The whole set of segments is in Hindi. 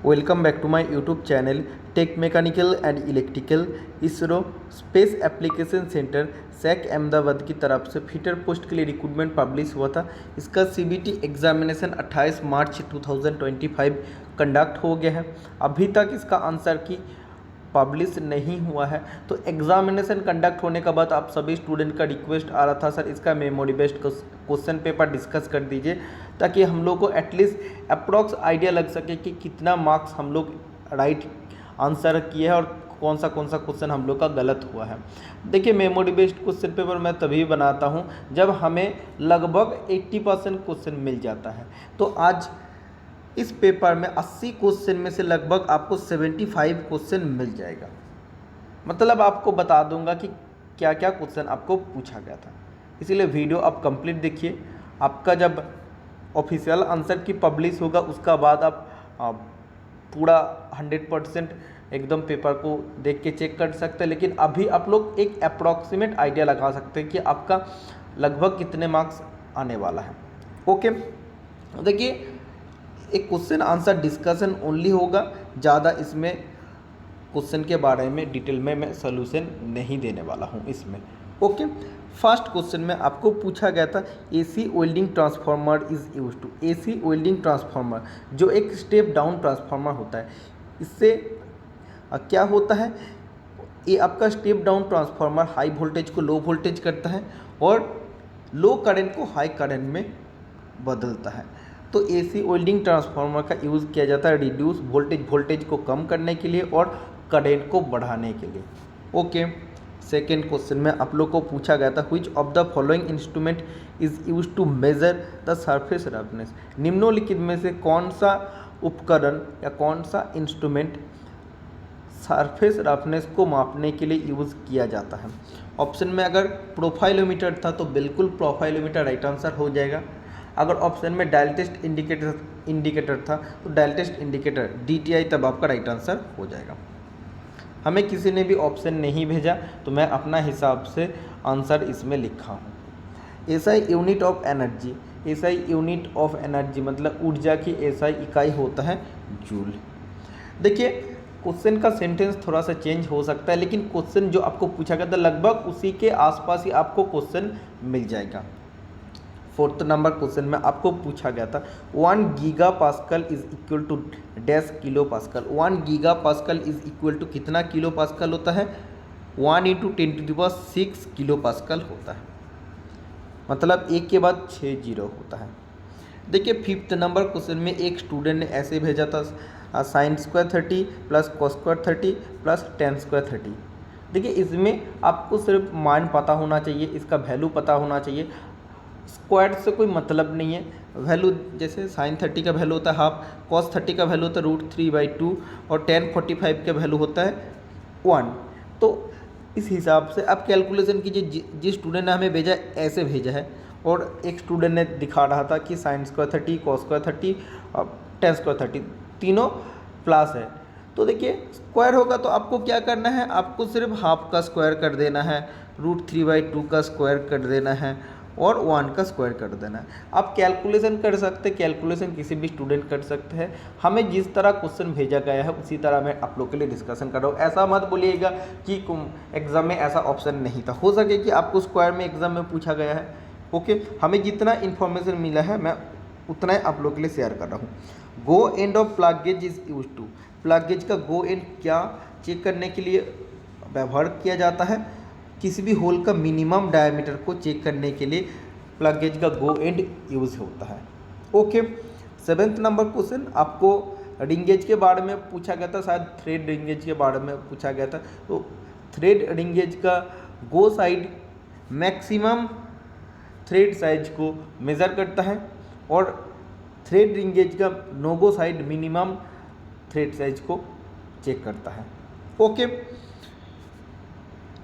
Welcome back to my YouTube channel Tech Mechanical and Electrical. ISRO space application centre SAC Ahmedabad की तरफ से फिटर पोस्ट के लिए रिक्रूटमेंट पब्लिश हुआ था। इसका सीबीटी एग्जामिनेशन 28 मार्च 2025 कंडक्ट हो गया है। अभी तक इसका आंसर की पब्लिश नहीं हुआ है। तो एग्जामिनेशन कंडक्ट होने के बाद आप सभी स्टूडेंट का रिक्वेस्ट आ रहा था, सर इसका memory based question paper discuss कर दीजिए ताकि हम लोग को एटलीस्ट अप्रॉक्स आइडिया लग सके कि कितना मार्क्स हम लोग राइट आंसर किए हैं और कौन सा क्वेश्चन हम लोग का गलत हुआ है। देखिए, मेमोरी बेस्ड क्वेश्चन पेपर मैं तभी बनाता हूँ जब हमें लगभग 80% क्वेश्चन मिल जाता है। तो आज इस पेपर में 80 क्वेश्चन में से लगभग आपको 75 क्वेश्चन मिल जाएगा। मतलब आपको बता दूंगा कि क्या क्या क्वेश्चन आपको पूछा गया था, इसीलिए वीडियो आप कंप्लीट देखिए। आपका जब ऑफिशियल आंसर की पब्लिश होगा उसका बाद आप पूरा 100% एकदम पेपर को देख के चेक कर सकते हैं, लेकिन अभी आप लोग एक अप्रॉक्सीमेट आइडिया लगा सकते हैं कि आपका लगभग कितने मार्क्स आने वाला है। ओके, देखिए एक क्वेश्चन आंसर डिस्कशन ओनली होगा, ज़्यादा इसमें क्वेश्चन के बारे में डिटेल में मैं सोल्यूशन नहीं देने वाला हूँ इसमें। ओके, फर्स्ट क्वेश्चन में आपको पूछा गया था AC welding transformer is use to. AC welding transformer जो एक स्टेप डाउन ट्रांसफार्मर होता है, इससे क्या होता है, ये आपका step down transformer high voltage को लो वोल्टेज करता है और लो करंट को हाई करंट में बदलता है। तो एसी वेल्डिंग ट्रांसफार्मर का यूज़ किया जाता है रिड्यूस वोल्टेज को कम करने के लिए और करंट को बढ़ाने के लिए। ओके, सेकेंड क्वेश्चन में आप लोग को पूछा गया था which of the following instrument is use to measure the surface roughness. निम्नलिखित में से कौन सा उपकरण या कौन सा इंस्ट्रूमेंट सरफेस रफनेस को मापने के लिए यूज़ किया जाता है। ऑप्शन में अगर प्रोफाइलोमीटर था तो बिल्कुल प्रोफाइलोमीटर राइट आंसर हो जाएगा। अगर ऑप्शन में डायल टेस्ट इंडिकेटर था तो डायल टेस्ट इंडिकेटर DTI तब आपका राइट आंसर हो जाएगा। हमें किसी ने भी ऑप्शन नहीं भेजा तो मैं अपना हिसाब से आंसर इसमें लिखा हूँ। SI unit of energy. SI unit of energy मतलब ऊर्जा की SI इकाई होता है जूल। देखिए, क्वेश्चन का सेंटेंस थोड़ा सा चेंज हो सकता है, लेकिन क्वेश्चन जो आपको पूछा गया था लगभग उसी के आसपास ही आपको क्वेश्चन मिल जाएगा। फोर्थ नंबर क्वेश्चन में आपको पूछा गया था 1 giga pascal is equal to dash kilo pascal. 1 giga pascal is equal to कितना किलो पास्कल होता है, 1 × 10⁶ किलो पास्कल होता है। मतलब एक के बाद 6 जीरो होता है। देखिए, फिफ्थ नंबर क्वेश्चन में एक स्टूडेंट ने ऐसे भेजा था sin² 30 + cos² 30 + tan² 30। देखिए, इसमें आपको सिर्फ मान पता होना चाहिए, इसका वैल्यू पता होना चाहिए। स्क्वायर से कोई मतलब नहीं है। वैल्यू जैसे sin 30 का वैल्यू होता है हाफ, cos 30 का वैल्यू होता है √3/2 और tan 45 का वैल्यू होता है 1। तो इस हिसाब से आप कैलकुलेशन कीजिए। जिस स्टूडेंट ने हमें भेजा ऐसे भेजा है, और एक स्टूडेंट ने दिखा रहा था कि sin² 30 cos² 30 और tan² 30 तीनों प्लस है। तो देखिए, स्क्वायर होगा तो आपको क्या करना है, आपको सिर्फ हाफ का स्क्वायर कर देना है, √3/2 का स्क्वायर कर देना है और 1 का स्क्वायर कर देना है। आप कैलकुलेशन कर सकते हैं, कैलकुलेशन किसी भी स्टूडेंट कर सकते हैं। हमें जिस तरह क्वेश्चन भेजा गया है उसी तरह मैं आप लोग के लिए डिस्कशन कर रहा हूँ। ऐसा मत बोलिएगा कि एग्जाम में ऐसा ऑप्शन नहीं था, हो सके कि आपको स्क्वायर में एग्जाम में पूछा गया है। ओके, हमें जितना इन्फॉर्मेशन मिला है मैं उतना ही आप लोग के लिए शेयर कर रहा हूँ। Go end of plug gauge is use to. Plug gauge का गो एंड क्या चेक करने के लिए व्यवहार किया जाता है, किसी भी होल का मिनिमम डायमीटर को चेक करने के लिए प्लग गेज का गो एंड यूज होता है। ओके, सेवेंथ नंबर क्वेश्चन आपको रिंग गेज के बारे में पूछा गया था, शायद थ्रेड रिंग गेज के बारे में पूछा गया था। तो थ्रेड रिंग गेज का गो साइड मैक्सिमम थ्रेड साइज को मेज़र करता है और थ्रेड रिंग गेज का नो गो साइड मिनिमम थ्रेड साइज को चेक करता है। Okay,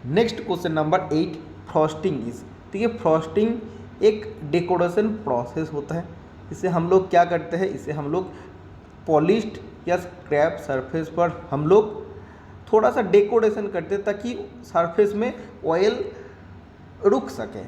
next question number 8 frosting is. देखिए, फ्रॉस्टिंग एक डेकोरेशन प्रोसेस होता है। इसे हम लोग क्या करते हैं, इसे हम लोग पॉलिश्ड या स्क्रैप सरफेस पर हम लोग थोड़ा सा डेकोरेशन करते हैं ताकि सरफेस में ऑयल रुक सके।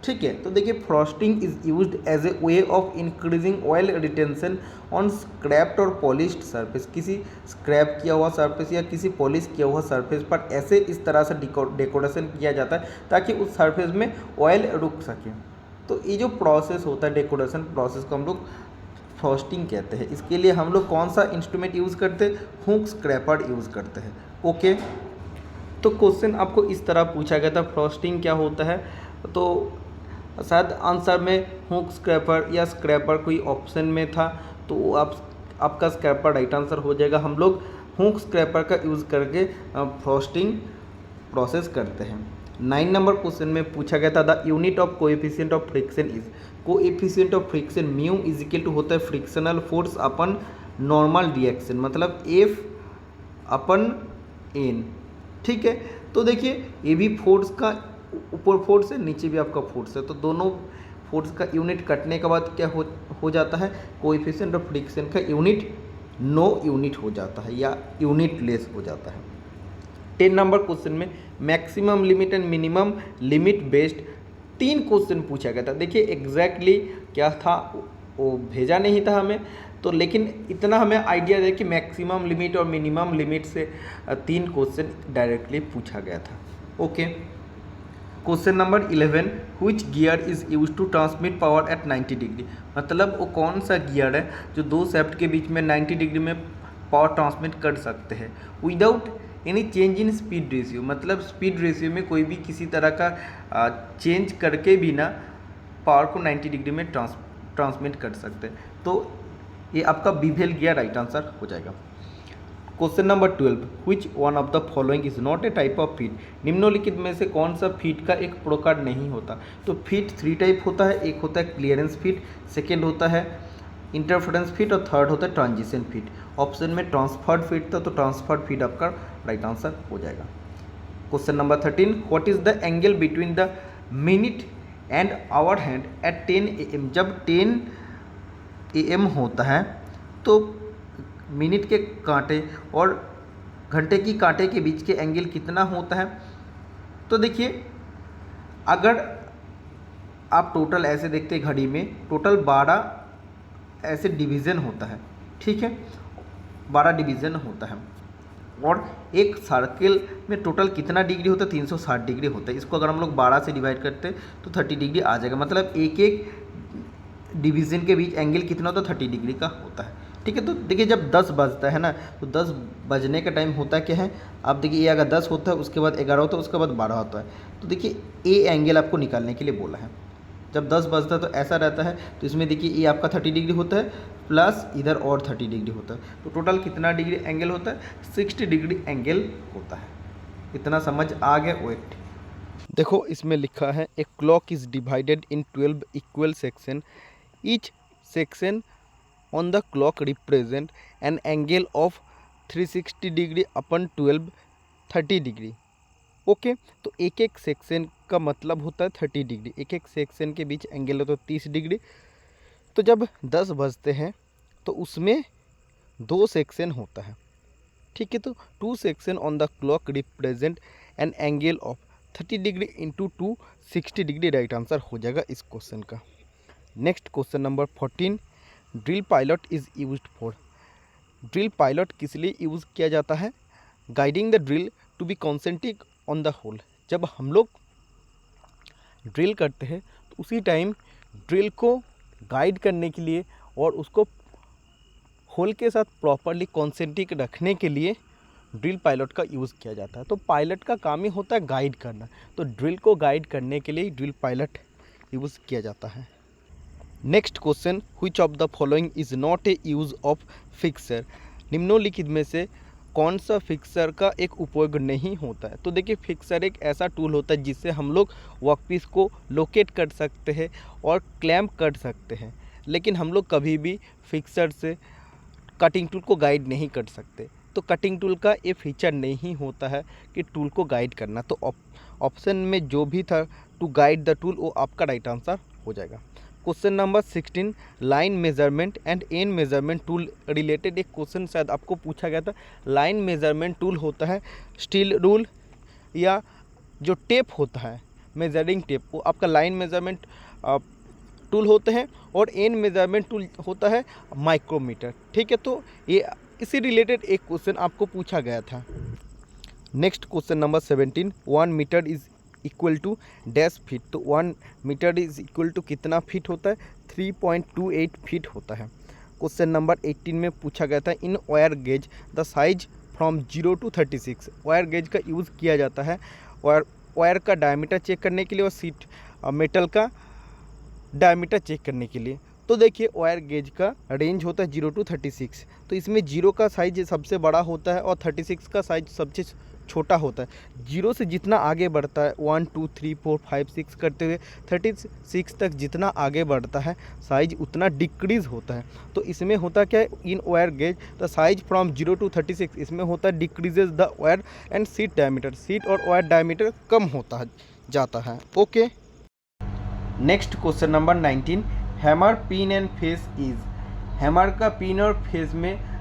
ठीक है। तो देखिए frosting is used as a way of increasing oil retention on scraped और पॉलिश्ड सरफेस। किसी स्क्रैप किया हुआ सरफेस या किसी पॉलिश किया हुआ सरफेस पर ऐसे इस तरह से डेकोरेशन किया जाता है ताकि उस सरफेस में ऑयल रुक सके। तो ये जो प्रोसेस होता है डेकोरेशन प्रोसेस को हम लोग फ्रॉस्टिंग कहते हैं। इसके लिए हम लोग कौन सा इंस्ट्रूमेंट यूज़ करते हैं? हुक स्क्रैपर यूज़ करते हैं। ओके, तो क्वेश्चन आपको इस तरह पूछा गया था फ्रॉस्टिंग क्या होता है, तो शायद आंसर में हुक स्क्रैपर या स्क्रैपर कोई ऑप्शन में था, तो आपका स्क्रैपर राइट आंसर हो जाएगा। हम लोग हुक स्क्रैपर का यूज़ करके फ्रॉस्टिंग प्रोसेस करते हैं। 9 नंबर क्वेश्चन में पूछा गया था the unit of coefficient of friction is. Coefficient of friction mu is equal to होता है frictional force upon normal reaction, मतलब एफ अपन एन। ठीक है, तो देखिए ये भी फोर्स का ऊपर फोर्स है, नीचे भी आपका फोर्स है, तो दोनों फोर्स का यूनिट कटने के बाद क्या हो जाता है? कोएफिशिएंट ऑफ फ्रिक्शन का यूनिट नो यूनिट हो जाता है या यूनिट लेस हो जाता है। 10 नंबर क्वेश्चन में maximum limit and minimum limit based 3 question पूछा गया था। देखिए एग्जैक्टली क्या था वो भेजा नहीं था हमें, तो लेकिन इतना हमें आइडिया है कि मैक्सिमम लिमिट और मिनिमम लिमिट से 3 क्वेश्चन डायरेक्टली पूछा गया था। Okay, question number 11 which gear is use to transmit power at 90 degree. मतलब वो कौन सा गियर है जो दो शाफ्ट के बीच में 90 डिग्री में पावर ट्रांसमिट कर सकते हैं without any change in speed ratio. मतलब स्पीड रेशियो में कोई भी किसी तरह का चेंज करके भी ना पावर को 90 डिग्री में ट्रांसमिट कर सकते हैं। तो ये आपका बीवेल गियर राइट आंसर हो जाएगा। Question number 12 which one of the following is not a type of feet. निम्नलिखित में से कौन सा फीट का एक प्रकार नहीं होता? तो फीट 3 टाइप होता है, एक होता है क्लियरेंस फीट, सेकेंड होता है इंटरफेरेंस फीट और थर्ड होता है ट्रांजिशन फीट। ऑप्शन में ट्रांसफर्ड फीट था, तो ट्रांसफर्ड फीट आपका राइट आंसर हो जाएगा। Question number 13 what is the angle between the minute and hour hand at 10 AM। जब 10 AM होता है तो मिनट के कांटे और घंटे की कांटे के बीच के एंगल कितना होता है? तो देखिए अगर आप टोटल ऐसे देखते हैं घड़ी में टोटल 12 ऐसे डिवीज़न होता है, ठीक है, 12 डिवीज़न होता है और एक सर्किल में टोटल कितना डिग्री होता है? 360 डिग्री होता है। इसको अगर हम लोग 12 से डिवाइड करते हैं तो 30 डिग्री आ जाएगा। मतलब एक एक डिवीज़न के बीच एंगल कितना होता है? 30 डिग्री का होता है। ठीक है, तो देखिए जब 10 बजता है ना, तो 10 बजने का टाइम होता है क्या है? आप देखिए ये अगर 10 होता है उसके बाद 11 होता है उसके बाद 12 होता है, तो देखिए ए एंगल आपको निकालने के लिए बोला है। जब 10 बजता है तो ऐसा रहता है, तो इसमें देखिए ये आपका 30 डिग्री होता है प्लस इधर और 30 डिग्री होता है, तो टोटल कितना डिग्री एंगल होता है? 60 डिग्री एंगल होता है। इतना समझ आ गया? वेट देखो इसमें लिखा है a clock is divided in 12 equal section, each section on the clock represent an angle of 360 degree upon 12 30 degree. Okay, तो एक एक सेक्शन का मतलब होता है 30 डिग्री, एक एक सेक्शन के बीच एंगल होता है 30 डिग्री। तो जब 10 बजते हैं तो उसमें 2 सेक्शन होता है, ठीक है, तो 2 section on the clock represent an angle of 30 degree into 2 60 degree right answer हो जाएगा इस क्वेश्चन का। Next question number 14 drill pilot is used for. Drill pilot किस लिए यूज़ किया जाता है? Guiding the drill to be concentric on the hole. जब हम लोग ड्रिल करते हैं तो उसी टाइम ड्रिल को गाइड करने के लिए और उसको होल के साथ प्रॉपरली कॉन्सेंट्रिक रखने के लिए ड्रिल पायलट का यूज़ किया जाता है। तो पायलट का काम ही होता है गाइड करना, तो ड्रिल को गाइड करने के लिए ड्रिल पायलट यूज़ किया जाता है। Next question which of the following is not A use of fixer. निम्नलिखित में से कौन सा फिक्सर का एक उपयोग नहीं होता है? तो देखिए फिक्सर एक ऐसा टूल होता है जिससे हम लोग वर्कपीस को लोकेट कर सकते हैं और क्लैम्प कर सकते हैं, लेकिन हम लोग कभी भी फिक्सर से कटिंग टूल को गाइड नहीं कर सकते। तो कटिंग टूल का ये फीचर नहीं होता है कि टूल को गाइड करना, तो ऑप्शन में जो भी था टू गाइड द टूल वो आपका राइट आंसर हो जाएगा। Question number 16 line measurement and an measurement tool related एक क्वेश्चन शायद आपको पूछा गया था। लाइन मेजरमेंट टूल होता है स्टील रूल या जो टेप होता है मेजरिंग टेप, वो आपका लाइन मेजरमेंट टूल होते हैं, और एन मेजरमेंट टूल होता है माइक्रोमीटर। ठीक है, तो ये इसी रिलेटेड एक क्वेश्चन आपको पूछा गया था। Next question number 17, 1 metre is equal to dash feet. तो 1 मीटर इज इक्वल टू कितना फीट होता है? 3.28 फीट होता है। क्वेश्चन नंबर 18 में पूछा गया था, in wire gauge the size from 0 to 36। Wire gauge का यूज़ किया जाता है वायर का डायमीटर चेक करने के लिए और सीट मेटल का डायमीटर चेक करने के लिए। तो देखिए, वायर गेज का रेंज होता है 0 to 36, तो इसमें 0 का साइज सबसे बड़ा होता है और 36 का साइज सबसे छोटा होता है। 0 से जितना आगे बढ़ता है 1 2 3 4 5 6 करते हुए 36 तक जितना आगे बढ़ता है साइज उतना डिक्रीज़ होता है। तो इसमें होता क्या है, in wire gauge the size from 0 to 36, इसमें होता है decreases the wire and sheet diameter. Sheet और वायर डायमीटर कम होता है जाता है। Okay, next question number 19, hammer pin and face is. Hammer का पिन और फेस में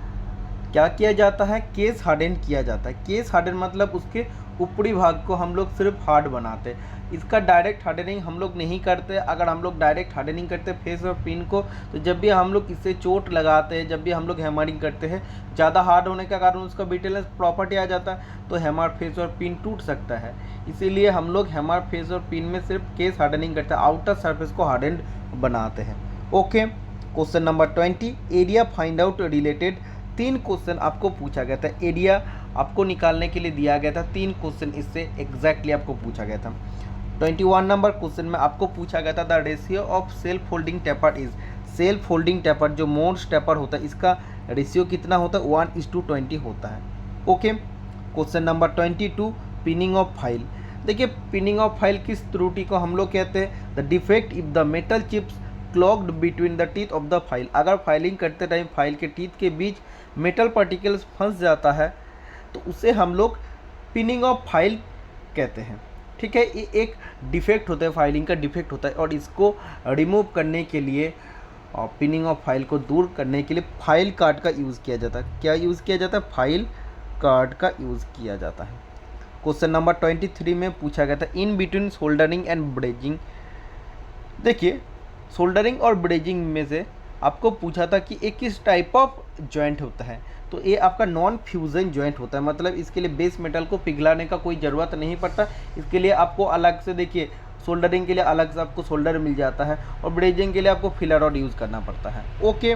क्या किया जाता है? केस हार्डन किया जाता है। केस हार्डन मतलब उसके ऊपरी भाग को हम लोग सिर्फ हार्ड बनाते हैं, इसका डायरेक्ट हार्डनिंग हम लोग नहीं करते। अगर हम लोग डायरेक्ट हार्डनिंग करते फेस और पिन को, तो जब भी हम लोग इससे चोट लगाते हैं, जब भी हम लोग हैमरिंग करते हैं, ज़्यादा हार्ड होने के कारण उसका ब्रिटलनेस प्रॉपर्टी आ जाता है, तो हैमर फेस और पिन टूट सकता है। इसीलिए हम लोग हैमर फेस और पिन में सिर्फ केस हार्डनिंग करते हैं, आउटर सरफेस को हार्डन बनाते हैं। Okay, question number 20, area find out related. 3 question आपको पूछा गया था, एरिया आपको निकालने के लिए दिया गया था। 3 क्वेश्चन इससे एग्जैक्टली आपको पूछा गया था। 21 नंबर क्वेश्चन में आपको पूछा गया था, the ratio of self folding taper is. Self folding taper जो मोर्स टेपर होता है, इसका रेशियो कितना होता है? 1:20 होता है। Okay, question number 22, pinning of file. देखिए, पिनिंग ऑफ फाइल किस त्रुटि को हम लोग कहते हैं? The defect if the metal chips clogged between the teeth of the file. अगर फाइलिंग करते टाइम फाइल के टीथ के बीच मेटल पार्टिकल्स फंस जाता है, तो उसे हम लोग पिनिंग ऑफ फाइल कहते हैं। ठीक है, ये एक डिफेक्ट होता है, फाइलिंग का डिफेक्ट होता है, और इसको रिमूव करने के लिए और पिनिंग ऑफ फाइल को दूर करने के लिए फाइल कार्ड का यूज़ किया जाता है। क्या यूज़ किया जाता है? फाइल कार्ड का यूज़ किया जाता है। क्वेश्चन नंबर 23 में पूछा गया था, in between soldering and brazing. देखिए, सोल्डरिंग और ब्रेजिंग में से आपको पूछा था कि एक किस टाइप ऑफ जॉइंट होता है। तो ये आपका नॉन फ्यूजन जॉइंट होता है, मतलब इसके लिए बेस मेटल को पिघलाने का कोई ज़रूरत नहीं पड़ता। इसके लिए आपको अलग से, देखिए, सोल्डरिंग के लिए अलग से आपको सोल्डर मिल जाता है, और ब्रेजिंग के लिए आपको फिलर रॉड यूज़ करना पड़ता है। ओके,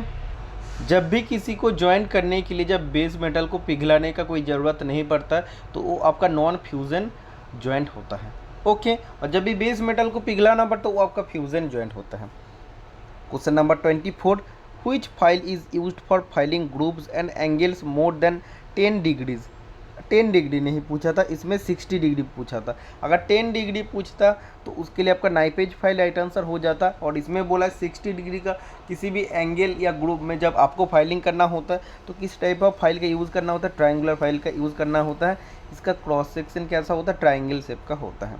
जब भी किसी को ज्वाइंट करने के लिए जब बेस मेटल को पिघलाने का कोई ज़रूरत नहीं पड़ता, तो वो आपका नॉन फ्यूजन जॉइंट होता है। ओके, और जब भी बेस मेटल को पिघलाना पड़ता है, वो आपका फ्यूजन जॉइंट होता है। Question number 24, which file is used for filing groups and angles more than 10 degrees. 10 degree नहीं पूछा था, इसमें 60 डिग्री पूछा था। अगर 10 डिग्री पूछता तो उसके लिए आपका नाइपेज फाइल राइट आंसर हो जाता, और इसमें बोला 60 डिग्री का किसी भी एंगल या ग्रुप में जब आपको फाइलिंग करना होता है, तो किस टाइप ऑफ फाइल का यूज़ करना होता है? ट्रायंगुलर फाइल का यूज़ करना होता है। इसका क्रॉस सेक्शन कैसा होता है? ट्रायंगल शेप का होता है।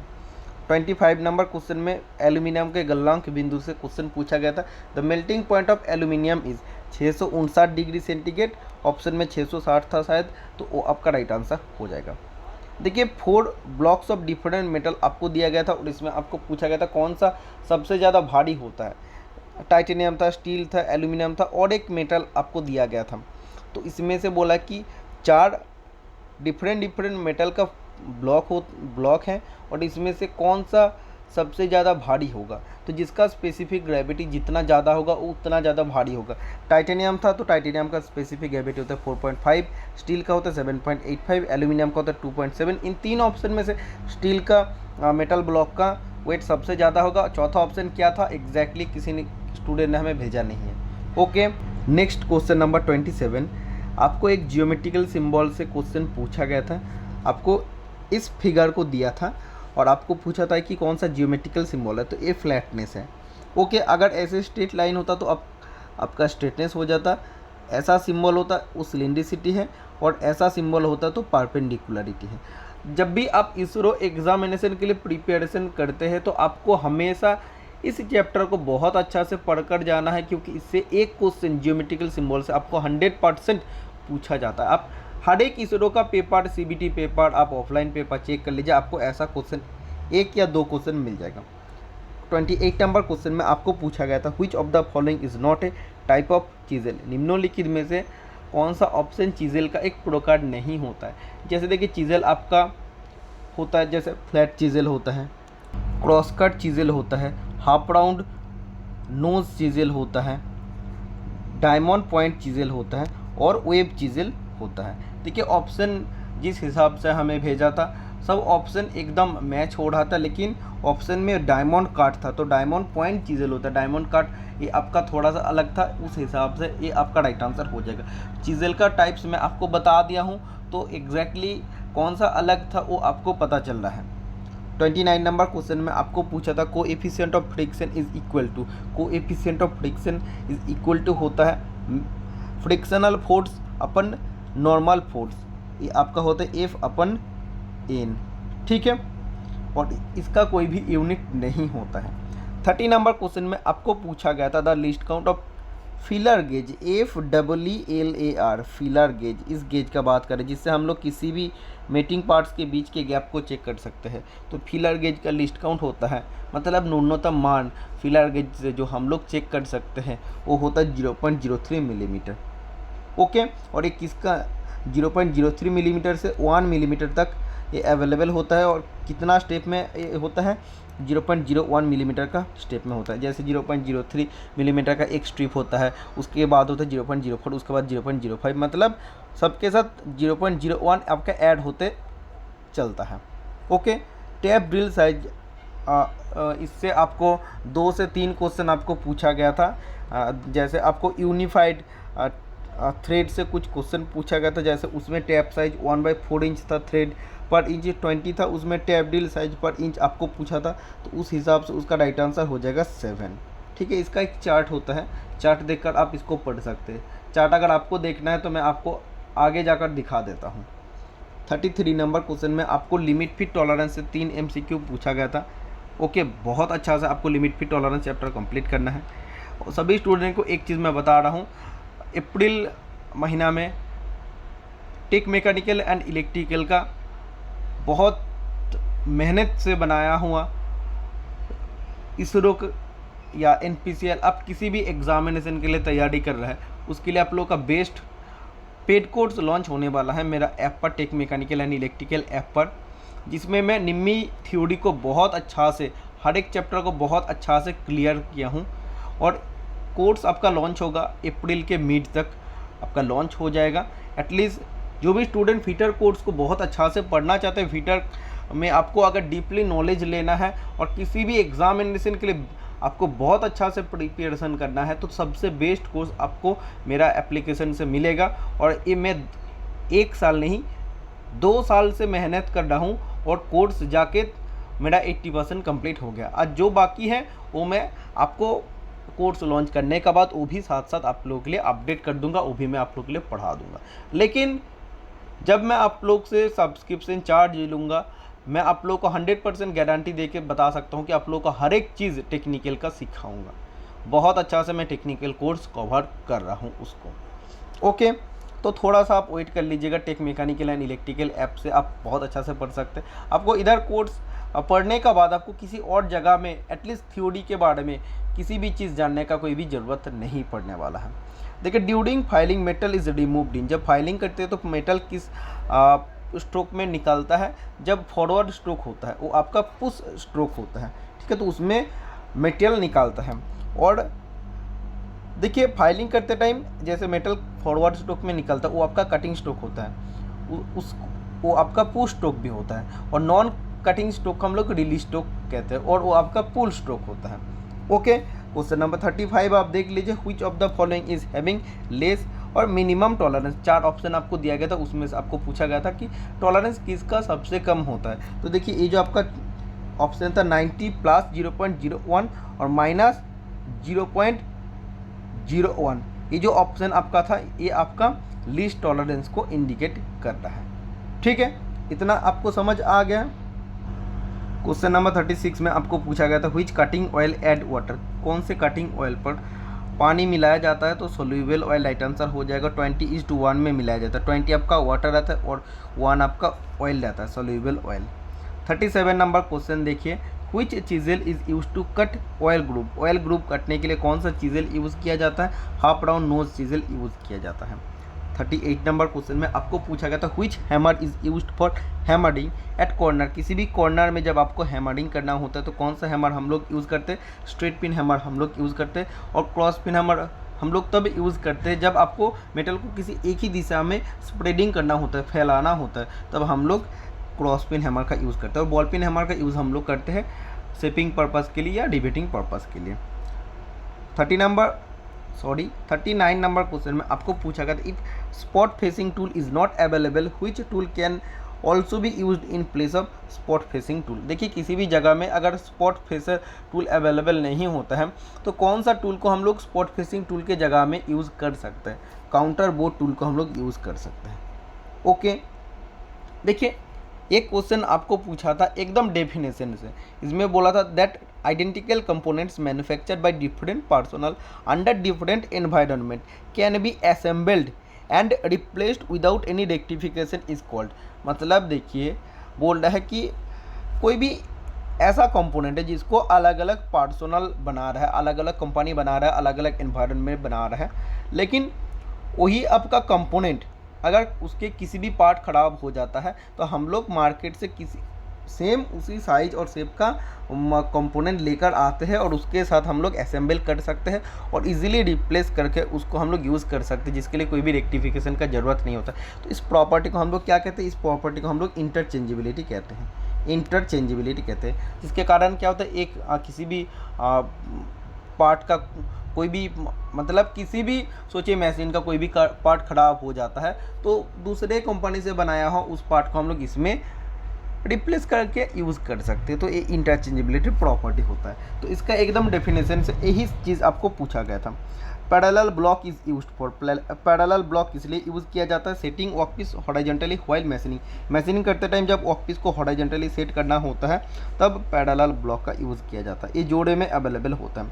25 नंबर क्वेश्चन में एल्यूमिनियम के गलनांक बिंदु से क्वेश्चन पूछा गया था, the melting point of aluminium is 659 degree centigrade. Option में 660 था शायद, तो वो आपका राइट आंसर हो जाएगा। देखिए, 4 ब्लॉक्स ऑफ डिफरेंट मेटल आपको दिया गया था, और इसमें आपको पूछा गया था कौन सा सबसे ज़्यादा भारी होता है। टाइटेनियम था, स्टील था, एल्यूमिनियम था, और एक मेटल आपको दिया गया था। तो इसमें से बोला कि 4 डिफरेंट मेटल का ब्लॉक है, और इसमें से कौन सा सबसे ज़्यादा भारी होगा। तो जिसका स्पेसिफिक ग्रेविटी जितना ज़्यादा होगा वो उतना ज़्यादा भारी होगा। टाइटेनियम था, तो टाइटेनियम का स्पेसिफिक ग्रेविटी होता है 4.5, स्टील का होता है 7.85, एल्यूमिनियम का होता है 2.7। इन 3 ऑप्शन में से स्टील का मेटल ब्लॉक का वेट सबसे ज़्यादा होगा। चौथा ऑप्शन क्या था एग्जैक्टली किसी ने स्टूडेंट ने हमें भेजा नहीं है। ओके, नेक्स्ट क्वेश्चन नंबर 27, आपको एक जियोमेट्रिकल सिंबल से क्वेश्चन पूछा गया था। आपको इस फिगर को दिया था और आपको पूछा था कि कौन सा जियोमेट्रिकल सिंबल है, तो ये फ्लैटनेस है। ओके, अगर ऐसे स्ट्रेट लाइन होता तो आपका स्ट्रेटनेस हो जाता, ऐसा सिंबल होता वो सिलिंड्रिसिटी है, और ऐसा सिंबल होता तो परपेंडिकुलरिटी है। जब भी आप इसरो एग्जामिनेशन के लिए प्रिपरेशन करते हैं, तो आपको हमेशा इस चैप्टर को बहुत अच्छा से पढ़कर जाना है, क्योंकि इससे एक क्वेश्चन जियोमेट्रिकल सिंबल से आपको 100% पूछा जाता है। आप हर एक इसरो का पेपर, CBT पेपर आप ऑफलाइन पेपर चेक कर लीजिए, आपको ऐसा क्वेश्चन 1 या 2 क्वेश्चन मिल जाएगा। 28 नंबर क्वेश्चन में आपको पूछा गया था which of the following is not a type of chisel, निम्नलिखित में से कौन सा ऑप्शन चीजेल का एक प्रकार नहीं होता है। जैसे देखिए चीजेल आपका होता है, जैसे फ्लैट चीजेल होता है, क्रॉस कट चीजेल होता है, हाफ राउंड नोज चीजेल होता है, डायमंड पॉइंट चीजेल होता है और वेब चीजेल होता है। देखिए ऑप्शन जिस हिसाब से हमें भेजा था सब ऑप्शन एकदम मैच हो रहा था, लेकिन ऑप्शन में डायमंड काट था तो डायमंड पॉइंट चीजेल होता है, डायमंड काट ये आपका थोड़ा सा अलग था, उस हिसाब से ये आपका राइट आंसर हो जाएगा। चीजेल का टाइप्स मैं आपको बता दिया हूँ, तो एग्जैक्टली कौन सा अलग था वो आपको पता चल रहा है। 29 नंबर क्वेश्चन में आपको पूछा था coefficient of friction is equal to, coefficient of friction is equal to होता है frictional force upon normal force, ये आपका होता है F अपन N, ठीक है, और इसका कोई भी यूनिट नहीं होता है। 30 नंबर क्वेश्चन में आपको पूछा गया था the list count of feeler gauge, FEELAR feeler gauge, इस गेज का बात करें जिससे हम लोग किसी भी मेटिंग पार्ट्स के बीच के गैप को चेक कर सकते हैं। तो फीलर गेज का लिस्ट काउंट होता है, मतलब न्यूनतम मान फीलर गेज से जो हम लोग चेक कर सकते हैं वो होता है 0.03 मिलीमीटर। ओके, और ये किसका 0.03 मिलीमीटर से 1 मिलीमीटर तक ये अवेलेबल होता है, और कितना स्टेप में ये होता है 0.01 मिलीमीटर का स्टेप में होता है। जैसे 0.03 मिलीमीटर का एक स्ट्रिप होता है, उसके बाद होता है 0.04, उसके बाद 0.05, मतलब सबके साथ 0.01 आपका ऐड होते चलता है। ओके, टैप ड्रिल साइज, इससे आपको 2 से 3 क्वेश्चन आपको पूछा गया था। जैसे आपको यूनिफाइड थ्रेड से कुछ क्वेश्चन पूछा गया था, जैसे उसमें टैप साइज 1/4 इंच था, थ्रेड पर इंच 20 था, उसमें टैप ड्रिल साइज पर इंच आपको पूछा था, तो उस हिसाब से उसका राइट आंसर हो जाएगा 7। ठीक है, इसका एक चार्ट होता है, चार्ट देखकर आप इसको पढ़ सकते हैं। चार्ट अगर आपको देखना है तो मैं आपको आगे जाकर दिखा देता हूँ। 33 नंबर क्वेश्चन में आपको लिमिट फिट टॉलरेंस से 3 MCQ पूछा गया था। ओके, बहुत अच्छा से आपको limit fit tolerance chapter complete करना है। और सभी स्टूडेंट को एक चीज़ मैं बता रहा हूँ, अप्रैल महीना में टेक मैकेनिकल एंड इलेक्ट्रिकल का बहुत मेहनत से बनाया हुआ इसरो या NPCL, आप किसी भी एग्जामिनेशन के लिए तैयारी कर रहे हैं उसके लिए आप लोगों का बेस्ट पेड कोर्स लॉन्च होने वाला है मेरा ऐप पर, Tech Mechanical and Electrical app पर, जिसमें मैं निम्मी थ्योरी को बहुत अच्छा से, हर एक चैप्टर को बहुत अच्छा से क्लियर किया हूँ। और कोर्स आपका लॉन्च होगा अप्रैल के मिड तक आपका लॉन्च हो जाएगा। एटलीस्ट जो भी स्टूडेंट फीटर कोर्स को बहुत अच्छा से पढ़ना चाहते हैं, फीटर में आपको अगर डीपली नॉलेज लेना है और किसी भी एग्जामिनेशन के लिए आपको बहुत अच्छा से प्रिपरेशन करना है, तो सबसे बेस्ट कोर्स आपको मेरा एप्लीकेशन से मिलेगा। और ये मैं 1 साल नहीं 2 साल से मेहनत कर रहा हूँ और कोर्स जाके मेरा 80% कंप्लीट हो गया। आज जो बाकी है वो मैं आपको कोर्स लॉन्च करने के बाद वो भी साथ साथ आप लोगों के लिए अपडेट कर दूंगा, वो भी मैं आप लोगों के लिए पढ़ा दूंगा। लेकिन जब मैं आप लोग से सब्सक्रिप्शन चार्ज लूँगा, मैं आप लोग को 100% गारंटी दे के बता सकता हूँ कि आप लोग को हर एक चीज़ टेक्निकल का सिखाऊंगा। बहुत अच्छा से मैं टेक्निकल कोर्स कवर कर रहा हूँ उसको। ओके, तो थोड़ा सा आप वेट कर लीजिएगा, Tech Mechanical and Electrical app से आप बहुत अच्छा से पढ़ सकते हैं। आपको इधर कोर्स पढ़ने का बाद आपको किसी और जगह में एटलीस्ट थ्योरी के बारे में किसी भी चीज़ जानने का कोई भी ज़रूरत नहीं पड़ने वाला है। देखिए, during filing metal is removed in, जब फाइलिंग करते हैं तो मेटल किस स्ट्रोक में निकलता है, जब फॉरवर्ड स्ट्रोक होता है वो आपका पुश स्ट्रोक होता है। ठीक है, तो उसमें मेटेरियल निकालता है। और देखिए, फाइलिंग करते टाइम जैसे मेटल फॉरवर्ड स्ट्रोक में निकलता है वो आपका कटिंग स्ट्रोक होता है, वो आपका पुश स्ट्रोक भी होता है। और नॉन कटिंग स्ट्रोक हम लोग रिलीज स्ट्रोक कहते हैं, और वो आपका पुल स्ट्रोक होता है। ओके, क्वेश्चन नंबर 35 आप देख लीजिए, which of the following is having less और मिनिमम टॉलरेंस। 4 ऑप्शन आपको दिया गया था, उसमें से आपको पूछा गया था कि टॉलरेंस किसका सबसे कम होता है। तो देखिए, ये जो आपका ऑप्शन था 90 प्लस 0.01 और माइनस 0.01, ये जो ऑप्शन आपका था ये आपका लीस्ट टॉलरेंस को इंडिकेट कर रहा है। ठीक है, इतना आपको समझ आ गया। क्वेश्चन नंबर 36 में आपको पूछा गया था which cutting oil add water, कौन से कटिंग ऑयल पर पानी मिलाया जाता है तो सोल्यूबल ऑयल राइट आंसर हो जाएगा। 20:1 में मिलाया जाता है, 20 आपका वाटर रहता है और 1 आपका ऑयल रहता है सोल्यूबल ऑयल। 37 नंबर क्वेश्चन देखिए, which chisel is use to cut oil group. Oil group कटने के लिए कौन सा चीज़ल यूज़ किया जाता है, half round knows chisel use किया जाता है। 38 नंबर क्वेश्चन में आपको पूछा गया था which hammer is used for hammering at corner. किसी भी कॉर्नर में जब आपको हैमरिंग करना होता है तो कौन सा हैमर हम लोग यूज़ करते हैं, स्ट्रेट पिन हैमर हम लोग यूज़ करते हैं। और क्रॉस पिन हैमर हम लोग तब यूज़ करते हैं जब आपको मेटल को किसी एक ही दिशा में स्प्रेडिंग करना होता है, फैलाना होता है, तब हम लोग क्रॉस पिन हैमर का यूज़ करते हैं। और बॉल पिन हैमर का यूज़ हम लोग करते हैं शेपिंग पर्पज़ के लिए या डिबेटिंग पर्पज़ के लिए। 39 नंबर क्वेश्चन में आपको पूछा गया था if spot facing tool is not available which tool can also भी used in place of spot facing tool. देखिए किसी भी जगह में अगर स्पॉट फेसर टूल अवेलेबल नहीं होता है तो कौन सा टूल को हम लोग स्पॉट फेसिंग टूल के जगह में यूज़ कर सकते हैं, काउंटर बोर्ड टूल को हम लोग यूज़ कर सकते हैं। ओके, देखिए एक क्वेश्चन आपको पूछा था एकदम डेफिनेशन से, इसमें बोला था that identical components manufactured by different personal under different environment can be assembled and replaced without any rectification is called. मतलब देखिए बोल रहा है कि कोई भी ऐसा कंपोनेंट है जिसको अलग अलग पर्सनल बना रहा है, अलग अलग कंपनी बना रहा है, अलग अलग एनवायरनमेंट बना रहा है, लेकिन वही आपका कंपोनेंट अगर उसके किसी भी पार्ट ख़राब हो जाता है तो हम लोग मार्केट से किसी सेम उसी साइज और शेप का कंपोनेंट लेकर आते हैं और उसके साथ हम लोग असेंबल कर सकते हैं और इजीली रिप्लेस करके उसको हम लोग यूज़ कर सकते हैं, जिसके लिए कोई भी रेक्टिफिकेशन का ज़रूरत नहीं होता। तो इस प्रॉपर्टी को हम लोग क्या कहते हैं, इस प्रॉपर्टी को हम लोग इंटरचेंजेबिलिटी कहते हैं, इंटरचेंजेबिलिटी कहते हैं। जिसके कारण क्या होता है, एक किसी भी पार्ट का कोई भी मतलब किसी भी सोचिए मशीन का कोई भी पार्ट ख़राब हो जाता है तो दूसरे कंपनी से बनाया हो उस पार्ट को हम लोग इसमें रिप्लेस करके यूज़ कर सकते हैं। तो ये इंटरचेंजेबिलिटी प्रॉपर्टी होता है। तो इसका एकदम डेफिनेशन से यही चीज़ आपको पूछा गया था। Parallel block is used for, parallel block इसलिए यूज़ किया जाता है setting workpiece horizontally while machining करते टाइम जब वर्कपीस को हॉरिजॉन्टली सेट करना होता है तब पैरेलल ब्लॉक का यूज़ किया जाता है। ये जोड़े में अवेलेबल होता है।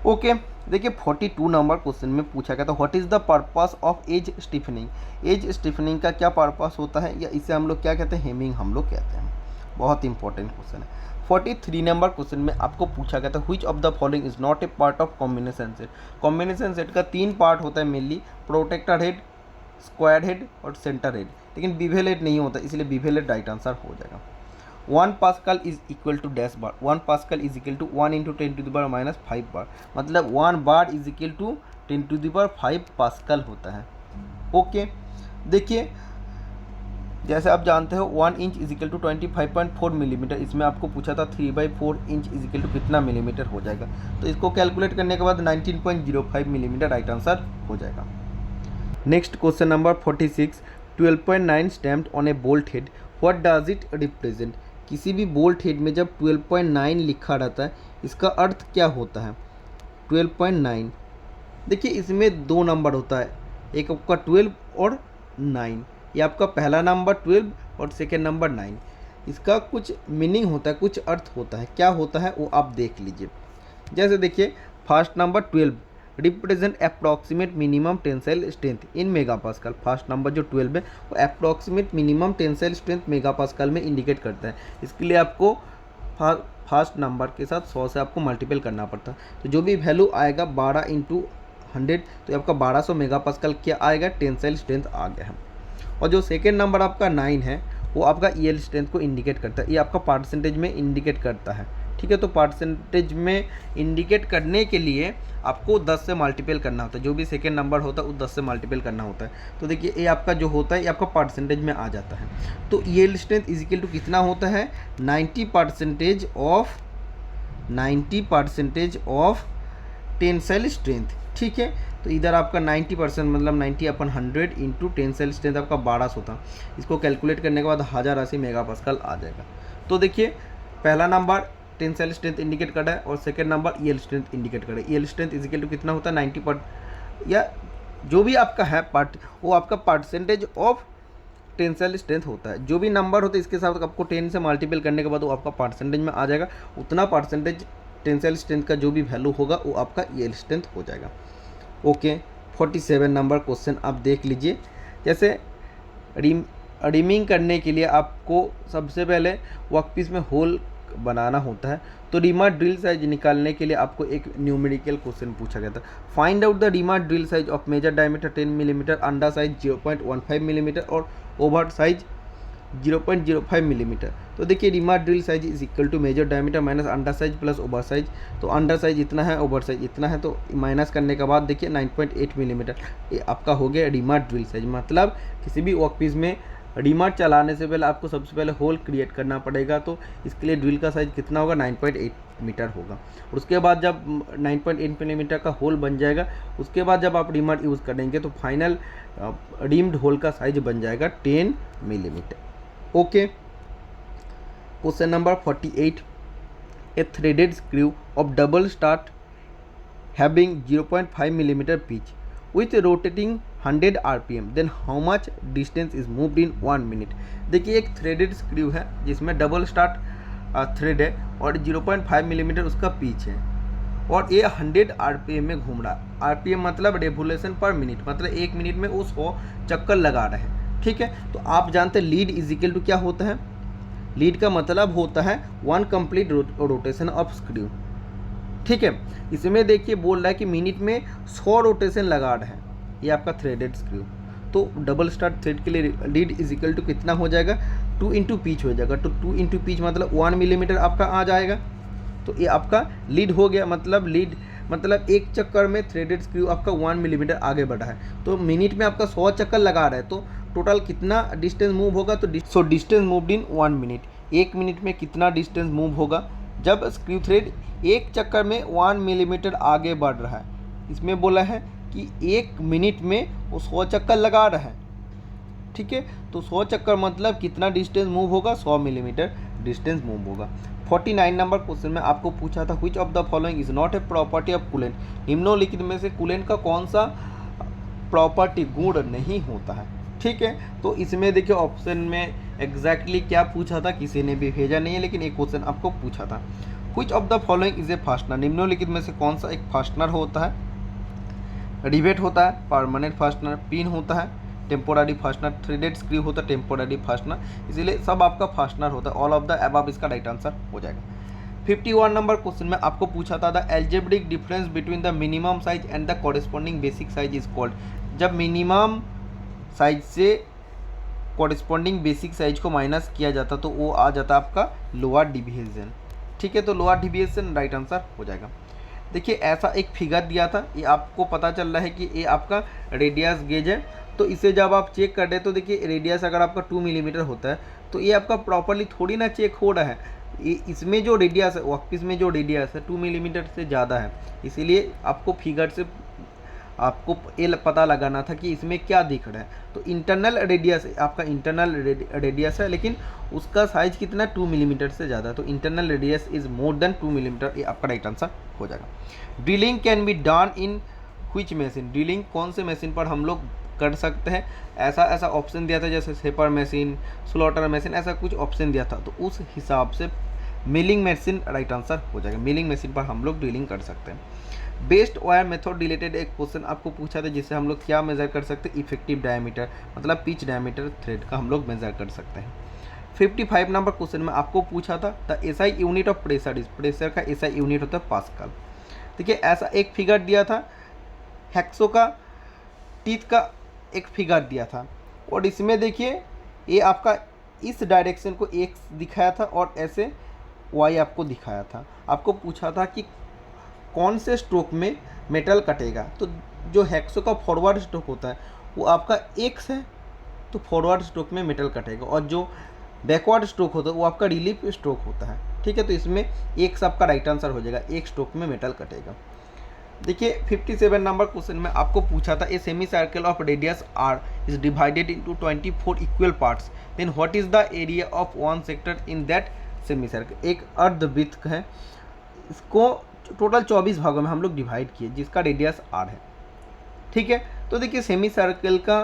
ओके, देखिए 42 नंबर क्वेश्चन में पूछा गया था what is the purpose of edge stiffening. Edge stiffening का क्या पर्पस होता है या इसे हम लोग क्या कहते हैं, हेमिंग हम लोग कहते हैं। बहुत इंपॉर्टेंट क्वेश्चन है। 43 नंबर क्वेश्चन में आपको पूछा गया था which of the following is not a part of combination set. Combination set का 3 पार्ट होता है mainly, protractor head, square head और सेंटर हेड, लेकिन बिवेल हेड नहीं होता, इसलिए बिवेल हेड राइट आंसर हो जाएगा। 1 pascal is equal to dash bar, 1 pascal is equal to 1 into 10⁻⁵ bar, मतलब 1 bar is equal to 10⁵ pascal होता है। ओके, देखिए जैसे आप जानते हो 1 inch is equal to 25.4 millimetre, इसमें आपको पूछा था 3/4 इंच इज इक्वल टू कितना मिलीमीटर हो जाएगा, तो इसको कैलकुलेट करने के बाद 19.05 मिलीमीटर राइट आंसर हो जाएगा। Next question number 46, 12.9 stamped on A bolt head, what does it represent. किसी भी बोल्ट हेड में जब 12.9 लिखा रहता है इसका अर्थ क्या होता है। 12.9 देखिए इसमें 2 नंबर होता है, एक आपका 12 और 9, ये आपका पहला नंबर 12 और सेकेंड नंबर 9। इसका कुछ मीनिंग होता है, कुछ अर्थ होता है, क्या होता है वो आप देख लीजिए। जैसे देखिए first number 12 represent approximate minimum tensile strength in megapascal. First number जो 12 है वो approximate minimum tensile strength megapascal में इंडिकेट करता है। इसके लिए आपको फर्स्ट नंबर के साथ 100 से आपको मल्टीपल करना पड़ता है, तो जो भी वैल्यू आएगा 12 × 100 तो आपका 1200 मेगापास्कल क्या आएगा, टेंसाइल स्ट्रेंथ आ गया है। और जो सेकेंड नंबर आपका 9 है वो आपका ईएल स्ट्रेंथ को इंडिकेट करता है, ये आपका परसेंटेज में इंडिकेट करता है। ठीक है, तो परसेंटेज में इंडिकेट करने के लिए आपको 10 से मल्टीपल करना होता है, जो भी सेकेंड नंबर होता है वो 10 से मल्टीपल करना होता है। तो देखिए ये आपका जो होता है ये आपका परसेंटेज में आ जाता है। तो EL strength is equal to कितना होता है, 90% ऑफ टेंसाइल स्ट्रेंथ। ठीक है, तो इधर आपका 90% मतलब 90/100 इंटू टेंसाइल स्ट्रेंथ आपका 1200 था, इसको कैलकुलेट करने के बाद 1080 मेगापास्कल आ जाएगा। तो देखिए पहला नंबर टेंसाइल स्ट्रेंथ इंडिकेट कर रहा है और second number EL strength indicate कर रहा है। EL strength is equal to कितना होता है 90% या जो भी आपका है पार्ट वो आपका परसेंटेज ऑफ टेंसाइल स्ट्रेंथ होता है। जो भी नंबर होता है इसके साथ आपको 10 से मल्टीपल करने के बाद वो आपका परसेंटेज में आ जाएगा, उतना परसेंटेज टेंसाइल स्ट्रेंथ का जो भी वैल्यू होगा वो आपका ईएल स्ट्रेंथ हो जाएगा। ओके, 47 नंबर क्वेश्चन आप देख लीजिए। जैसे रिमिंग करने के लिए आपको सबसे पहले वर्कपीस में होल बनाना होता है। तो रीमार ड्रिल साइज निकालने के लिए आपको एक न्यूमेरिकल क्वेश्चन पूछा गया था। Find out the reamer drill size of major diameter 10 millimetre, under size 0.15 millimetre और ओवर साइज 0.05 मिलीमीटर। तो देखिए reamer drill size is equal to major diameter minus under size plus over size. तो अंडर साइज इतना है, ओवर साइज इतना है, तो माइनस करने के बाद देखिए 9.8 मिलीमीटर ये आपका हो गया रीमार ड्रिल साइज। मतलब किसी भी वर्कपीस में रीमार चलाने से पहले आपको सबसे पहले होल क्रिएट करना पड़ेगा। तो इसके लिए ड्रिल का साइज कितना होगा, 9.8 मीटर होगा। और उसके बाद जब 9.8 मिलीमीटर का होल बन जाएगा, उसके बाद जब आप रीमार यूज़ करेंगे तो फाइनल रीम्ड होल का साइज बन जाएगा 10 millimetre. Okay, question number 48, A threaded screw of double start having 0.5 millimetre pitch with rotating 100 rpm, then how much distance is moved in 1 minute। देखिए एक थ्रेडेड स्क्रू है जिसमें डबल स्टार्ट थ्रेड है और 0.5 मिलीमीटर उसका पिच है और ये 100 rpm में घूम रहा है। rpm मतलब रेवोल्यूशन पर मिनट, मतलब 1 मिनट में वो 100 चक्कर लगा रहे हैं। ठीक है, तो आप जानते हैं लीड इज इक्वल टू क्या होता है। लीड का मतलब होता है 1 कंप्लीट रोटेशन ऑफ स्क्रू। ठीक है, इसमें देखिए बोल रहा है कि मिनट में 100 रोटेशन लगा रहे हैं ये आपका थ्रेडेड स्क्रू। तो डबल स्टार्ट थ्रेड के लिए लीड इज इक्वल टू कितना हो जाएगा, 2 इंटू पिच हो जाएगा। तो 2 इंटू पिच मतलब 1 मिलीमीटर आपका आ जाएगा। तो ये आपका लीड हो गया। लीड मतलब एक चक्कर में थ्रेडेड स्क्रू आपका 1 मिलीमीटर आगे बढ़ा है। तो मिनट में आपका 100 चक्कर लगा रहा है, तो टोटल कितना डिस्टेंस मूव होगा, तो distance moved in 1 minute. 1 minute में कितना डिस्टेंस मूव होगा जब स्क्रू थ्रेड एक चक्कर में 1 मिलीमीटर आगे बढ़ रहा है। इसमें बोला है कि 1 मिनट में वो 100 चक्कर लगा रहा है। ठीक है, तो 100 चक्कर मतलब कितना डिस्टेंस मूव होगा, 100 मिलीमीटर डिस्टेंस मूव होगा। 49 नंबर क्वेश्चन में आपको पूछा था which of the following is not a property of coolant. निम्नलिखित में से कूलेंट का कौन सा प्रॉपर्टी गुण नहीं होता है। ठीक है, तो इसमें देखिए ऑप्शन में एग्जैक्टली क्या पूछा था किसी ने भी भेजा नहीं है, लेकिन एक क्वेश्चन आपको पूछा था which of the following is a fastener. निम्नलिखित में से कौन सा एक फास्टनर होता है। रिवेट होता है, परमानेंट फास्टनर, पिन होता है, टेम्पोररी फास्टनर, थ्रेडेड स्क्रू होता है, टेम्पोररी फास्टनर। इसीलिए सब आपका फास्टनर होता है। ऑल ऑफ द अबव इसका राइट आंसर हो जाएगा। 51 नंबर क्वेश्चन में आपको पूछा था the algebraic difference between the minimum size and the corresponding basic size is called. जब मिनिमम साइज से कॉरेस्पॉन्डिंग बेसिक साइज को माइनस किया जाता तो वो आ जाता आपका लोअर डिविएशन। ठीक है, तो लोअर डिविएशन राइट आंसर हो जाएगा। देखिए ऐसा एक फिगर दिया था, ये आपको पता चल रहा है कि ये आपका रेडियस गेज है। तो इसे जब आप चेक कर रहे हैं तो देखिए रेडियस अगर आपका 2 मिलीमीटर होता है तो ये आपका प्रॉपरली थोड़ी ना चेक हो रहा है। इसमें जो रेडियस है वर्कपीस में जो रेडियस है 2 मिलीमीटर से ज़्यादा है। इसीलिए आपको फिगर से आपको ये पता लगाना था कि इसमें क्या दिख रहा है। तो इंटरनल रेडियस आपका इंटरनल रेडियस है, लेकिन उसका साइज कितना 2 मिलीमीटर से ज़्यादा है। तो internal radius is more than 2 millimetre, ये आपका राइट आंसर हो जाएगा। Drilling can be done in which machine. Drilling कौन से मशीन पर हम लोग कर सकते हैं, ऐसा ऑप्शन दिया था जैसे सेपर मशीन, स्लॉटर मशीन, ऐसा कुछ ऑप्शन दिया था। तो उस हिसाब से मिलिंग मशीन राइट आंसर हो जाएगा। मिलिंग मशीन पर हम लोग ड्रिलिंग कर सकते हैं। बेस्ट वायर मेथड रिलेटेड एक क्वेश्चन आपको पूछा था जिससे हम लोग क्या मेज़र कर सकते हैं, इफेक्टिव डायमीटर मतलब पिच डायमीटर थ्रेड का हम लोग मेज़र कर सकते हैं। 55 नंबर क्वेश्चन में आपको पूछा था the SI unit of pressure is. Pressure का एसआई यूनिट होता है पास्कल। देखिए ऐसा एक फिगर दिया था, हेक्सो का टीथ का एक फिगर दिया था और इसमें देखिए ये आपका इस डायरेक्शन को एक्स दिखाया था और ऐसे वाई आपको दिखाया था। आपको पूछा था कि कौन से स्ट्रोक में मेटल कटेगा। तो जो हेक्सो का फॉरवर्ड स्ट्रोक होता है वो आपका एक्स है, तो फॉरवर्ड स्ट्रोक में मेटल कटेगा, और जो बैकवर्ड स्ट्रोक होता है वो आपका रिलीफ स्ट्रोक होता है। ठीक है, तो इसमें एक्स आपका राइट आंसर हो जाएगा, एक स्ट्रोक में मेटल कटेगा। देखिए 57 नंबर क्वेश्चन में आपको पूछा था a semi circle of radius R is divided into 24 equal parts, then what is the area of one sector in that semi circle. एक अर्धवृत्त है, इसको टोटल 24 भागों में हम लोग डिवाइड किए जिसका रेडियस आर है। ठीक है, तो देखिए सेमी सर्कल का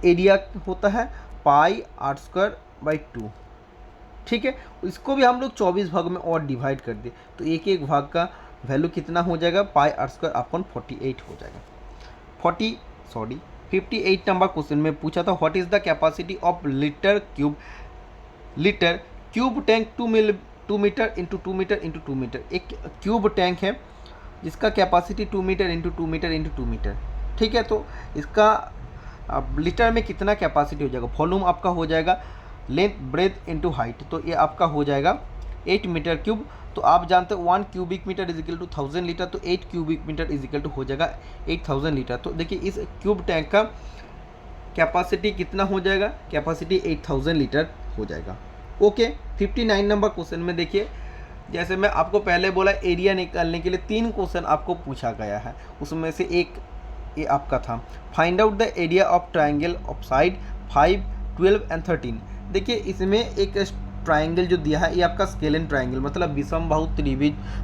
एरिया होता है पाई आर स्क्वायर बाई 2। ठीक है, इसको भी हम लोग 24 भागों में और डिवाइड कर दिए तो एक एक भाग का वैल्यू कितना हो जाएगा, पाई आर स्क्वायर अपॉन 48 हो जाएगा। 58 नंबर क्वेश्चन में पूछा था what is the capacity of litre cube tank 2 metre into 2 metre into 2 metre. एक क्यूब टैंक है जिसका capacity 2 metre into 2 metre into 2 metre, ठीक है। तो इसका लीटर में कितना कैपेसिटी हो जाएगा, वॉल्यूम आपका हो जाएगा लेंथ ब्रेथ इंटू हाइट, तो ये आपका हो जाएगा 8 मीटर क्यूब। तो आप जानते हो 1 cubic metre is equal to 1000 litre, तो 8 cubic metre is equal to हो जाएगा 8000 लीटर। तो देखिए इस क्यूब टैंक का कैपेसिटी कितना हो जाएगा, कैपेसिटी 8000 लीटर हो जाएगा। ओके, 59 नंबर क्वेश्चन में देखिए, जैसे मैं आपको पहले बोला एरिया निकालने के लिए 3 क्वेश्चन आपको पूछा गया है, उसमें से एक ये आपका था find out the area of triangle of side 5, 12 and 13। देखिए इसमें एक ट्राइंगल जो दिया है ये आपका स्केलन ट्राइंगल, मतलब विषमबाहु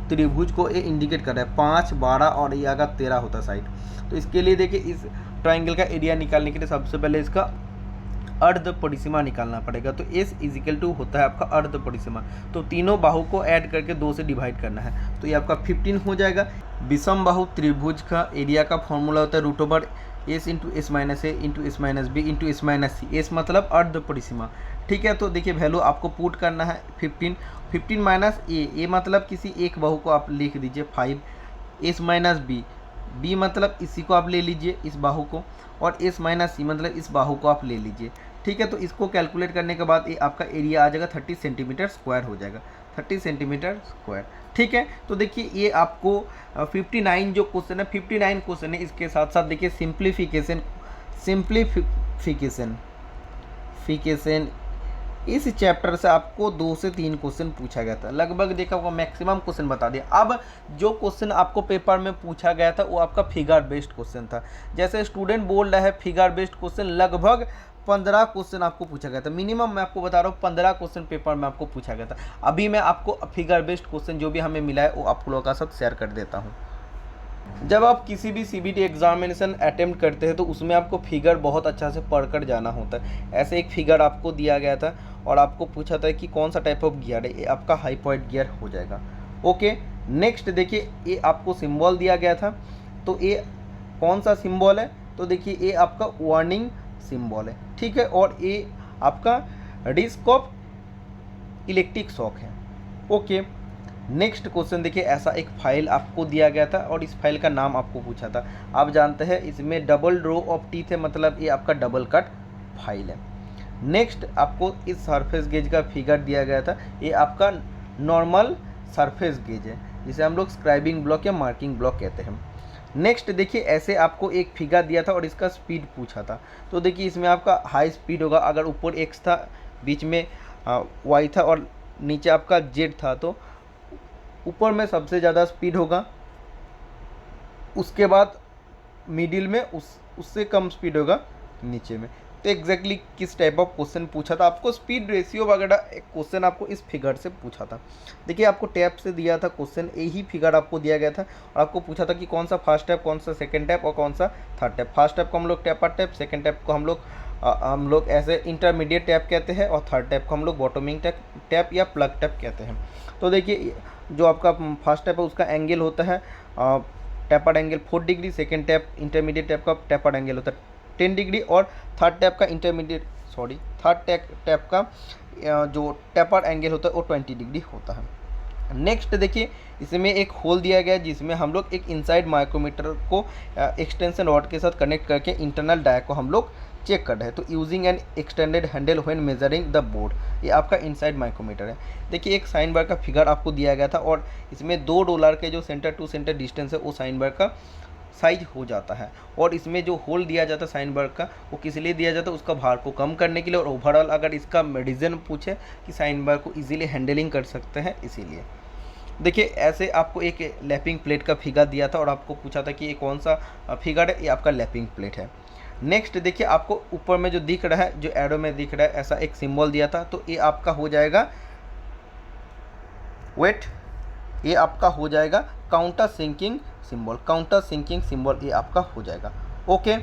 त्रिभुज को ये इंडिकेट कर रहा है, 5, 12 और ये अगर 13 होता साइड। तो इसके लिए देखिए इस ट्राइंगल का एरिया निकालने के लिए सबसे पहले इसका अर्ध परिसीमा निकालना पड़ेगा। तो एस इजिकल टू होता है आपका अर्ध परिसीमा, तो तीनों बाहु को ऐड करके 2 से डिवाइड करना है, तो ये आपका 15 हो जाएगा। विषमबाहु त्रिभुज का एरिया का फॉर्मूला होता है root over S into S minus A into S minus B into S minus C, S मतलब अर्ध परिसीमा, ठीक है। तो देखिए वैल्यू आपको पुट करना है 15 माइनस ए मतलब किसी एक बाहु को आप लिख दीजिए 5, एस माइनस बी मतलब इसी को आप ले लीजिए इस बाहु को, और एस माइनस सी मतलब इस बाहु को आप ले लीजिए, ठीक है। तो इसको कैलकुलेट करने के बाद ये आपका एरिया आ जाएगा 30 सेंटीमीटर स्क्वायर हो जाएगा, 30 सेंटीमीटर स्क्वायर, ठीक है। तो देखिए ये आपको 59 जो क्वेश्चन है 59 क्वेश्चन है, इसके साथ साथ देखिए सिंप्लीफिकेशन इस चैप्टर से आपको 2 से 3 क्वेश्चन पूछा गया था, लगभग देखा आपको मैक्सिमम क्वेश्चन बता दिया। अब जो क्वेश्चन आपको पेपर में पूछा गया था वो आपका फिगर बेस्ड क्वेश्चन था। जैसे स्टूडेंट बोल रहा है फिगर बेस्ड क्वेश्चन लगभग 15 क्वेश्चन आपको पूछा गया था, मिनिमम मैं आपको बता रहा हूँ 15 क्वेश्चन पेपर में आपको पूछा गया था। अभी मैं आपको फिगर बेस्ड क्वेश्चन जो भी हमें मिला है वो आप लोगों का साथ शेयर कर देता हूँ। जब आप किसी भी सीबीटी एग्जामिनेशन अटेम्प्ट करते हैं तो उसमें आपको फिगर बहुत अच्छा से पढ़कर जाना होता है। ऐसे एक फिगर आपको दिया गया था और आपको पूछा था कि कौन सा टाइप ऑफ गियर है, ये आपका हाइपॉइड गियर हो जाएगा। ओके, नेक्स्ट देखिए ये आपको सिंबल दिया गया था, तो ये कौन सा सिंबल है, तो देखिए ये आपका वार्निंग सिंबल है, ठीक है। और ये आपका रिस्क ऑफ इलेक्ट्रिक शॉक है। ओके, नेक्स्ट क्वेश्चन देखिए, ऐसा एक फाइल आपको दिया गया था और इस फाइल का नाम आपको पूछा था। आप जानते हैं इसमें डबल रो ऑफ टीथ है, मतलब ये आपका डबल कट फाइल है। नेक्स्ट आपको इस सरफेस गेज का फिगर दिया गया था, ये आपका नॉर्मल सरफेस गेज है जिसे हम लोग स्क्राइबिंग ब्लॉक या मार्किंग ब्लॉक कहते हैं। नेक्स्ट देखिए ऐसे आपको एक फिगर दिया था और इसका स्पीड पूछा था, तो देखिए इसमें आपका हाई स्पीड होगा, अगर ऊपर एक्स था, बीच में वाई था और नीचे आपका जेड था, तो ऊपर में सबसे ज़्यादा स्पीड होगा, उसके बाद मिडिल में उससे कम स्पीड होगा नीचे में। तो एग्जैक्टली किस टाइप ऑफ क्वेश्चन पूछा था आपको, स्पीड रेशियो वगैरह एक क्वेश्चन आपको इस फिगर से पूछा था। देखिए आपको टैप से दिया था क्वेश्चन, यही फिगर आपको दिया गया था और आपको पूछा था कि कौन सा फर्स्ट टैप, कौन सा सेकंड टैप और कौन सा थर्ड टैप। फर्स्ट टैप को हम लोग टैपर टैप, सेकंड टैप को हम लोग ऐसे इंटरमीडिएट टैप कहते हैं और थर्ड टैप को हम लोग बॉटमिंग टैप या प्लग टैप कहते हैं। तो देखिए जो आपका फर्स्ट टैप है उसका एंगल होता है tapered angle 4 degree, second tap intermediate tap का टैपर्ड एंगल होता है 10 डिग्री और थर्ड टैप का जो टैपर्ड एंगल होता है वो 20 डिग्री होता है। नेक्स्ट देखिए इसमें एक होल दिया गया है जिसमें हम लोग एक इनसाइड माइक्रोमीटर को एक्सटेंशन रॉड के साथ कनेक्ट करके इंटरनल डाया को हम लोग चेक कर रहे हैं। तो using N extended handle when measuring the board, ये आपका इनसाइड माइक्रोमीटर है। देखिए एक साइन बार का फिगर आपको दिया गया था और इसमें $2 के जो सेंटर टू सेंटर डिस्टेंस है वो साइन बार का साइज हो जाता है। और इसमें जो होल दिया जाता है साइन बार का वो किस लिए दिया जाता है, उसका भार को कम करने के लिए और ओवरऑल अगर इसका रीजन पूछे कि साइन बार को इजीली हैंडलिंग कर सकते हैं इसीलिए। देखिए ऐसे आपको एक लैपिंग प्लेट का फिगर दिया था और आपको पूछा था कि ये कौन सा फिगर है, ये आपका लैपिंग प्लेट है। नेक्स्ट देखिए आपको ऊपर में जो दिख रहा है, जो एरो में दिख रहा है, ऐसा एक सिंबल दिया था, तो ये आपका हो जाएगा वेट, ये आपका हो जाएगा counter sinking symbol, counter sinking symbol ये आपका हो जाएगा। ओके,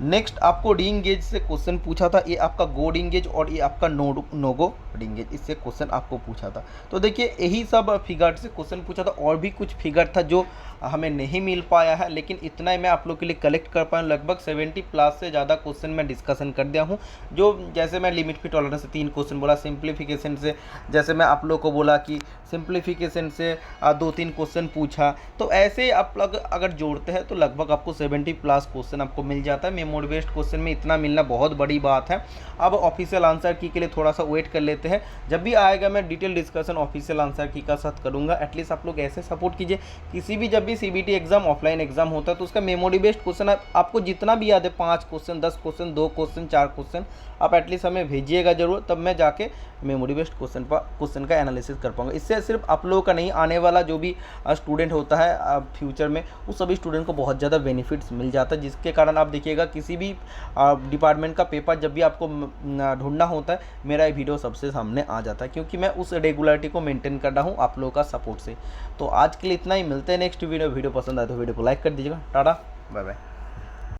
नेक्स्ट आपको डी इंगेज से क्वेश्चन पूछा था, ये आपका गो डी इंगेज और ये आपका नो गो डी इंगेज, इससे क्वेश्चन आपको पूछा था। तो देखिए यही सब फिगर से क्वेश्चन पूछा था, और भी कुछ फिगर था जो हमें नहीं मिल पाया है, लेकिन इतना ही मैं आप लोग के लिए कलेक्ट कर पाया। लगभग 70 प्लस से ज़्यादा क्वेश्चन मैं डिस्कशन कर दिया हूँ। जो जैसे मैं लिमिट फिट टॉलरेंस से 3 क्वेश्चन बोला, सिंप्लीफिकेशन से जैसे मैं आप लोग को बोला कि सिंप्लीफिकेशन से 2-3 क्वेश्चन पूछा, तो ऐसे आप लोग अगर जोड़ते हैं तो लगभग आपको 70 प्लस क्वेश्चन आपको मिल जाता है। मेमोरी बेस्ड क्वेश्चन में इतना मिलना बहुत बड़ी बात है। अब ऑफिशियल आंसर की के लिए थोड़ा सा वेट कर लेते हैं, जब भी आएगा मैं डिटेल डिस्कशन ऑफिशियल आंसर की का साथ करूँगा। एटलीस्ट आप लोग ऐसे सपोर्ट कीजिए, किसी भी जब भी सीबीटी एग्जाम ऑफलाइन एग्जाम होता है तो उसका मेमोरी बेस्ड क्वेश्चन आपको जितना भी याद है, 5 क्वेश्चन, 10 क्वेश्चन, 2 क्वेश्चन, 4 क्वेश्चन, आप एटलीस्ट हमें भेजिएगा जरूर, तब मैं जाके मेमोरी बेस्ड क्वेश्चन का एनालिसिस कर पाऊंगा। इससे सिर्फ आप लोगों का नहीं, आने वाला जो भी स्टूडेंट होता है फ्यूचर में, उस सभी स्टूडेंट को बहुत ज़्यादा बेनिफिट्स मिल जाता है, जिसके कारण आप देखिएगा किसी भी डिपार्टमेंट का पेपर जब भी आपको ढूंढना होता है, मेरा ये वीडियो सबसे सामने आ जाता है, क्योंकि मैं उस रेगुलरिटी को मेंटेन कर रहा हूँ आप लोगों का सपोर्ट से। तो आज के लिए इतना ही, मिलते हैं नेक्स्ट वीडियो पसंद आए तो वीडियो को लाइक कर दीजिएगा। Tata, bye bye.